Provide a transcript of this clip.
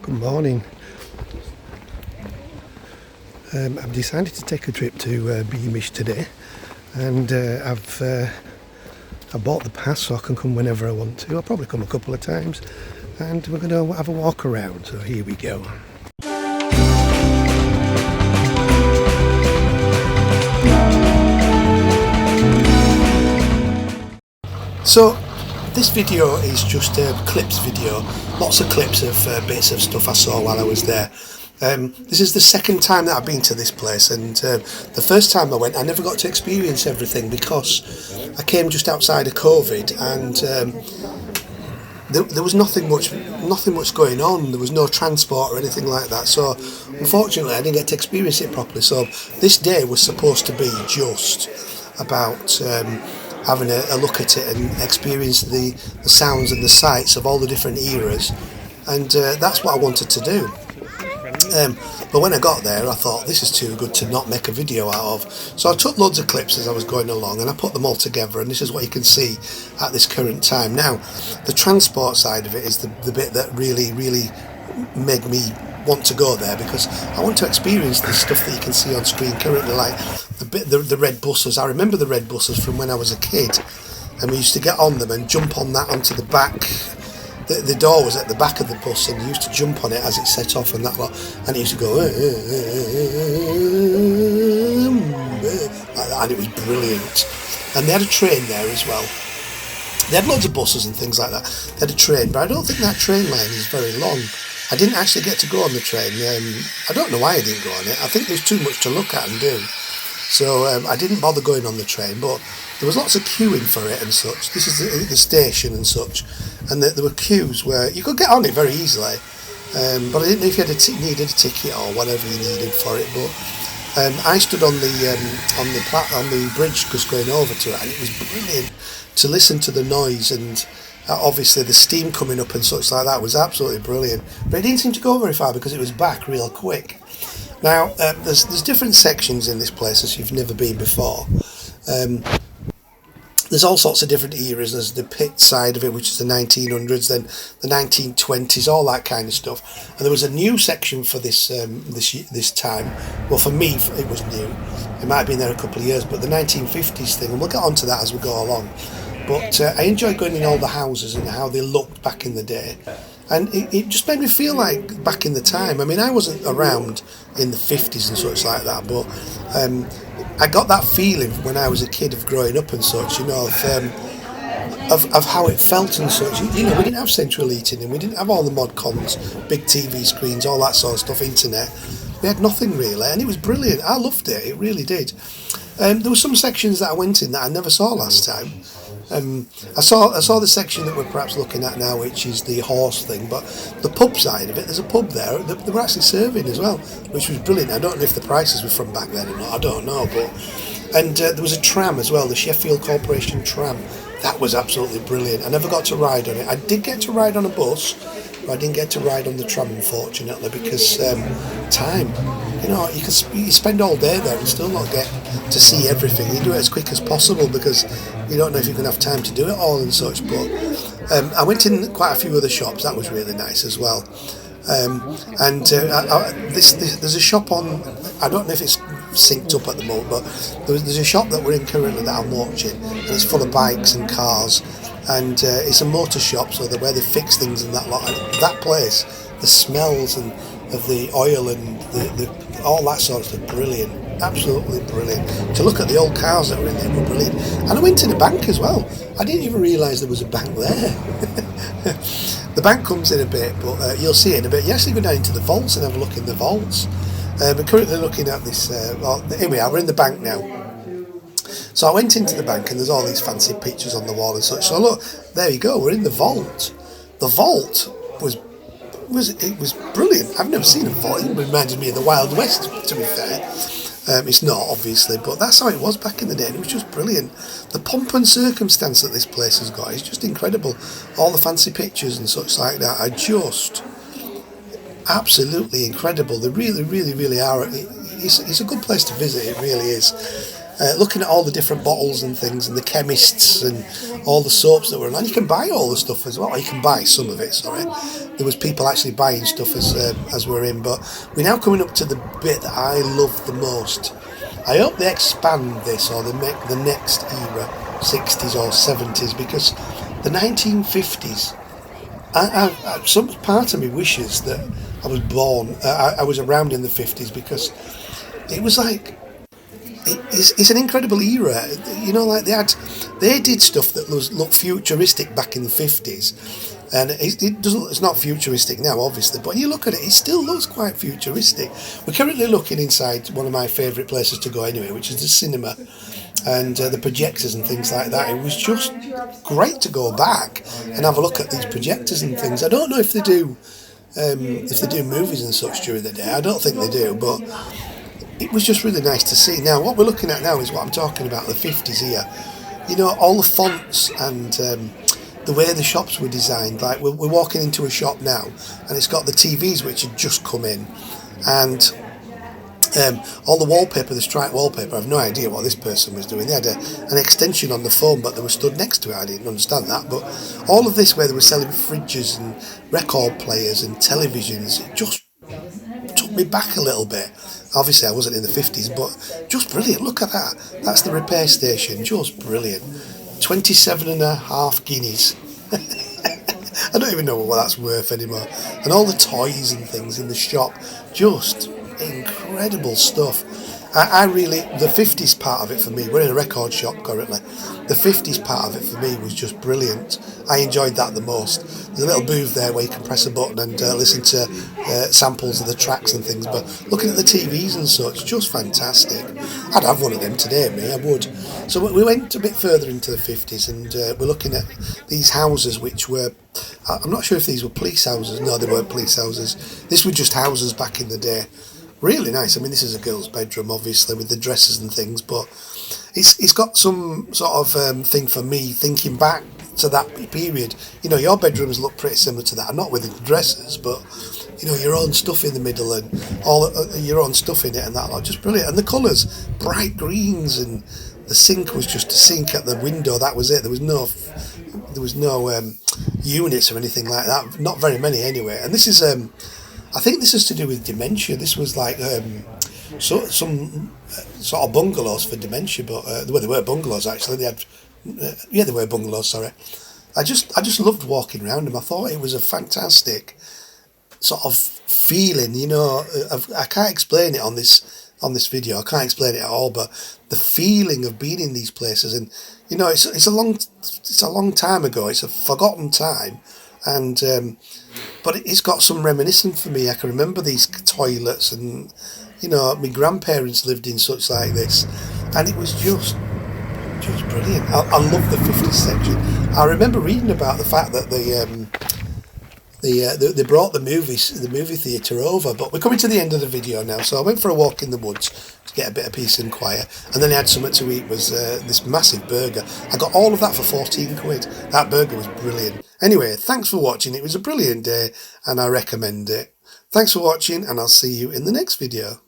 Good morning. I've decided to take a trip to Beamish today, and I bought the pass so I can come whenever I want to. I'll probably come a couple of times, and we're going to have a walk around. So here we go. So this video is just a clips video, lots of clips of bits of stuff I saw while I was there. This is the second time that I've been to this place, and the first time I went I never got to experience everything because I came just outside of COVID, and there was nothing much going on. There was no transport or anything like that, so unfortunately I didn't get to experience it properly. So this day was supposed to be just about having a look at it and experience the sounds and the sights of all the different eras, and that's what I wanted to do. But when I got there I thought this is too good to not make a video out of, so I took loads of clips as I was going along and I put them all together, and this is what you can see at this current time. Now the transport side of it is the bit that really made me want to go there, because I want to experience the stuff that you can see on screen currently, like the red buses. I remember the red buses from when I was a kid, and we used to get on them and jump on that onto the back. The door was at the back of the bus, and you used to jump on it as it set off and that lot, and it used to go like that, and it was brilliant. And they had a train there as well. They had loads of buses and things like that. They had a train, but I don't think that train line is very long. I didn't actually get to go on the train. I don't know why I didn't go on it. I think there's too much to look at and do. So I didn't bother going on the train, but there was lots of queuing for it and such. This is the station and such, and there were queues where you could get on it very easily, but I didn't know if you needed a ticket or whatever you needed for it. But I stood on the bridge just going over to it, and it was brilliant to listen to the noise, and obviously the steam coming up and such like that was absolutely brilliant. But it didn't seem to go very far because it was back real quick. Now there's different sections in this place as you've never been before. There's all sorts of different eras. There's the pit side of it, which is the 1900s, then the 1920s, all that kind of stuff. And there was a new section for this time. Well, for me, it was new. It might have been there a couple of years, but the 1950s thing, and we'll get onto that as we go along. But I enjoyed going in all the houses and how they looked back in the day. And it just made me feel like back in the time. I mean, I wasn't around in the 50s and such like that, but I got that feeling when I was a kid of growing up and such, you know, of how it felt and such. You know, we didn't have central heating, and we didn't have all the mod cons, big TV screens, all that sort of stuff, internet. We had nothing really, and it was brilliant. I loved it, it really did. There were some sections that I went in that I never saw last time. I saw the section that we're perhaps looking at now, which is the horse thing, but the pub side of it, there's a pub there that they were actually serving as well, which was brilliant. I don't know if the prices were from back then or not, I don't know, and there was a tram as well, the Sheffield Corporation tram. That was absolutely brilliant. I never got to ride on it. I did get to ride on a bus, but I didn't get to ride on the tram, unfortunately, because time. You know, you spend all day there and still not get to see everything. You do it as quick as possible because you don't know if you're going to have time to do it all and such. But I went in quite a few other shops. That was really nice as well. There's a shop on, I don't know if it's synced up at the moment, but there's a shop that we're in currently that I'm watching, and it's full of bikes and cars, and it's a motor shop, so where they fix things and that lot. And that place, the smells and of the oil and the all that sort of stuff, brilliant, absolutely brilliant. To look at the old cars that were in there were brilliant. And I went to the bank as well. I didn't even realise there was a bank there. The bank comes in a bit, but you'll see it in a bit. You actually go down into the vaults and have a look in the vaults. We're currently looking at this, here we are, we're in the bank now. So I went into the bank and there's all these fancy pictures on the wall and such. So look, there you go, we're in the vault. The vault was brilliant. I've never seen a vault. It reminded me of the Wild West, to be fair. It's not, obviously, but that's how it was back in the day, and it was just brilliant. The pomp and circumstance that this place has got is just incredible. All the fancy pictures and such like that are just absolutely incredible. They really are. It's a good place to visit, it really is. looking at all the different bottles and things, and the chemists and all the soaps that were on. And you can buy all the stuff as well. Or you can buy some of it. Sorry, there was people actually buying stuff as we're in. But we're now coming up to the bit that I love the most. I hope they expand this, or they make the next era 60s or 70s, because the 1950s. Some part of me wishes that I was born. I was around in the 50s, because it was like. It's an incredible era, you know. Like they did stuff that looked futuristic back in the 50s, and it doesn't. It's not futuristic now, obviously, but when you look at it, it still looks quite futuristic. We're currently looking inside one of my favourite places to go anyway, which is the cinema, and the projectors and things like that. It was just great to go back and have a look at these projectors and things. I don't know if they do movies and such during the day. I don't think they do, but. It was just really nice to see. Now, what we're looking at now is what I'm talking about, the 50s here. You know, all the fonts and the way the shops were designed. Like, we're walking into a shop now, and it's got the TVs which had just come in. And all the wallpaper, the striped wallpaper, I've no idea what this person was doing. They had an extension on the phone, but they were stood next to it. I didn't understand that. But all of this, where they were selling fridges and record players and televisions, it just took me back a little bit. Obviously I wasn't in the 50s, but just brilliant. Look at that. That's the repair station. Just brilliant. 27.5 guineas. I don't even know what that's worth anymore. And all the toys and things in the shop. Just incredible stuff. I really, the 50s part of it for me, we're in a record shop currently, the 50s part of it for me was just brilliant. I enjoyed that the most. There's a little booth there where you can press a button and listen to samples of the tracks and things, but looking at the TVs and such, just fantastic. I'd have one of them today, me, I would. So we went a bit further into the 50s, and we're looking at these houses which were, I'm not sure if these were police houses. No, they weren't police houses. This were just houses back in the day. Really nice. I mean, this is a girl's bedroom, obviously, with the dresses and things, but it's got some sort of thing for me thinking back to that period. You know, your bedrooms look pretty similar to that. Not with the dresses, but you know, your own stuff in the middle and all your own stuff in it and that. Like, just brilliant. And the colours, bright greens, and the sink was just a sink at the window. That was it. There was no units or anything like that. Not very many anyway. And this is I think this is to do with dementia. This was like some sort of bungalows for dementia, but well, they were bungalows actually. They had, they were bungalows. Sorry, I just loved walking around them. I thought it was a fantastic sort of feeling. You know, I can't explain it on this video. I can't explain it at all. But the feeling of being in these places, and you know, it's a long time ago. It's a forgotten time, and. But it's got some reminiscence for me. I can remember these toilets, and you know, my grandparents lived in such like this, and it was just brilliant. I love the 50s section. I remember reading about the fact that they brought the movie theatre over. But we're coming to the end of the video now, so I went for a walk in the woods to get a bit of peace and quiet, and then I had something to eat. Was this massive burger. I got all of that for 14 quid. That burger was brilliant. Anyway, thanks for watching. It was a brilliant day, and I recommend it. Thanks for watching, and I'll see you in the next video.